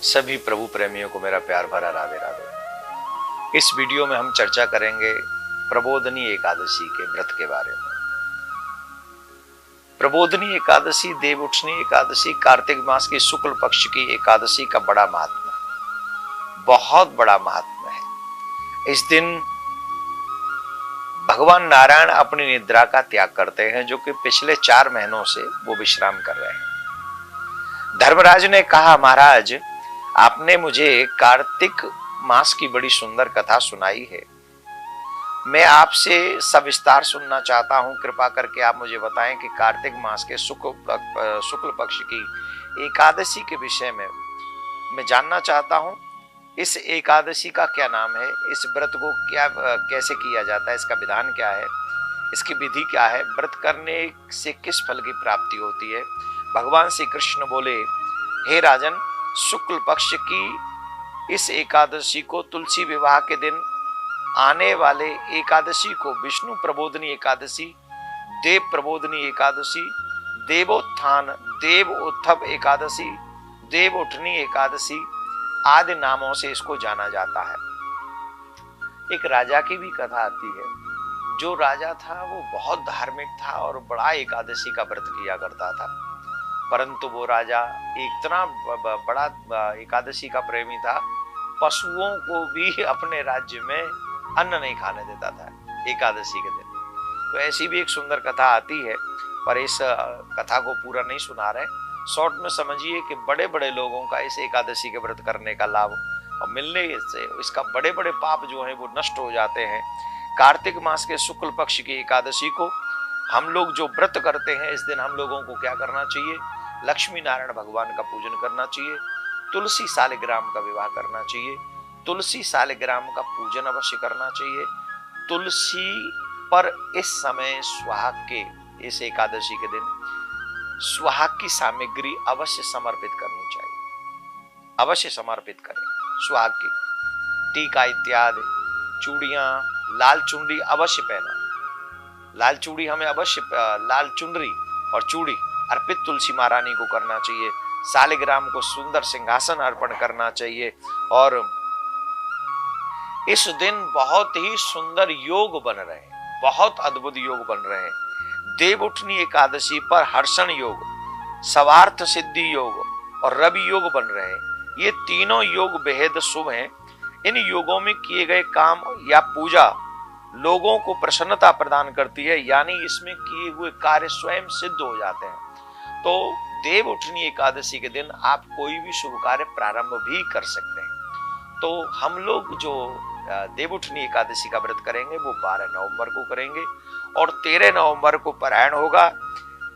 सभी प्रभु प्रेमियों को मेरा प्यार भरा राधे राधे। इस वीडियो में हम चर्चा करेंगे प्रबोधनी एकादशी के व्रत के बारे में। प्रबोधनी एकादशी, देवउठनी एकादशी, कार्तिक मास की शुक्ल पक्ष की एकादशी का बड़ा महात्मा है, बहुत बड़ा महात्मा है। इस दिन भगवान नारायण अपनी निद्रा का त्याग करते हैं, जो कि पिछले 4 महीनों से वो विश्राम कर रहे हैं। धर्मराज ने कहा, महाराज आपने मुझे कार्तिक मास की बड़ी सुंदर कथा सुनाई है, मैं आपसे सविस्तार सुनना चाहता हूं। कृपा करके आप मुझे बताएं कि कार्तिक मास के शुक्ल पक्ष की एकादशी के विषय में मैं जानना चाहता हूं। इस एकादशी का क्या नाम है, इस व्रत को कैसे किया जाता है, इसका विधान क्या है, इसकी विधि क्या है, व्रत करने से किस फल की प्राप्ति होती है। भगवान श्री कृष्ण बोले, हे राजन, शुक्ल पक्ष की इस एकादशी को तुलसी विवाह के दिन आने वाले एकादशी को विष्णु प्रबोधनी एकादशी, देव प्रबोधनी एकादशी, देवोत्थान, देव उत्थव एकादशी, देव उठनी एकादशी आदि नामों से इसको जाना जाता है। एक राजा की भी कथा आती है। जो राजा था वो बहुत धार्मिक था और बड़ा एकादशी का व्रत किया करता था, परंतु वो राजा इतना बड़ा एकादशी का प्रेमी था, पशुओं को भी अपने राज्य में अन्न नहीं खाने देता था एकादशी के दिन। तो ऐसी भी एक सुंदर कथा आती है, पर इस कथा को पूरा नहीं सुना रहे। शॉर्ट में समझिए कि बड़े बड़े लोगों का इस एकादशी के व्रत करने का लाभ और मिलने से इसका बड़े बड़े पाप जो हैं वो नष्ट हो जाते हैं। कार्तिक मास के शुक्ल पक्ष की एकादशी को हम लोग जो व्रत करते हैं, इस दिन हम लोगों को क्या करना चाहिए? लक्ष्मी नारायण भगवान का पूजन करना चाहिए, तुलसी सालिग्राम का विवाह करना चाहिए, तुलसी सालिग्राम का पूजन अवश्य करना चाहिए। तुलसी पर इस समय सुहाग के, इस एकादशी के दिन सुहाग की सामग्री अवश्य समर्पित करनी चाहिए, अवश्य समर्पित करें। सुहाग की टीका इत्यादि, चूड़ियां, लाल चुनरी अवश्य पहना। लाल चूड़ी हमें अवश्य, लाल चुनरी और चूड़ी अर्पित तुलसी महारानी को करना चाहिए। सालिग्राम को सुंदर सिंहासन अर्पण करना चाहिए। और इस दिन बहुत ही सुंदर योग बन रहे हैं, बहुत अद्भुत योग बन रहे हैं। देवउठनी एकादशी पर हर्षण योग, सर्वार्थ सिद्धि योग और रवि योग बन रहे हैं। ये तीनों योग बेहद शुभ हैं। इन योगों में किए गए काम या पूजा लोगों को प्रसन्नता प्रदान करती है, यानी इसमें किए हुए कार्य स्वयं सिद्ध हो जाते हैं। तो देवउठनी एकादशी के दिन आप कोई भी शुभ कार्य प्रारंभ भी कर सकते हैं। तो हम लोग जो देवउठनी एकादशी का व्रत करेंगे वो 12 नवंबर को करेंगे और 13 नवंबर को पारायण होगा।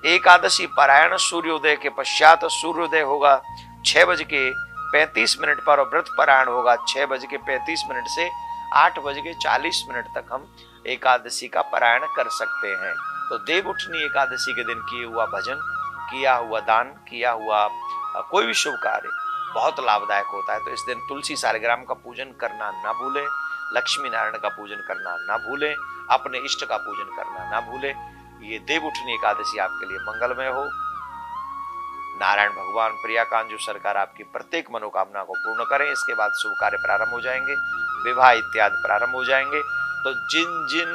एकादशी पारायण सूर्योदय के पश्चात, सूर्योदय होगा 6:35 पर और व्रत पारायण होगा 6:35 से 8:40 तक हम एकादशी का पारायण कर सकते हैं। तो देवउठनी एकादशी के दिन किए हुआ भजन, किया हुआ दान, किया हुआ कोई भी शुभ कार्य बहुत लाभदायक होता है। तो इस दिन तुलसी सालिग्राम का पूजन करना ना भूलें, लक्ष्मी नारायण का पूजन करना ना भूलें, अपने इष्ट का पूजन करना ना भूलें। ये देवउठनी एकादशी आपके लिए मंगलमय हो। नारायण भगवान प्रियाकांजू सरकार आपकी प्रत्येक मनोकामना को पूर्ण करें। इसके बाद शुभ कार्य प्रारंभ हो जाएंगे, विवाह इत्यादि प्रारंभ हो जाएंगे। तो जिन जिन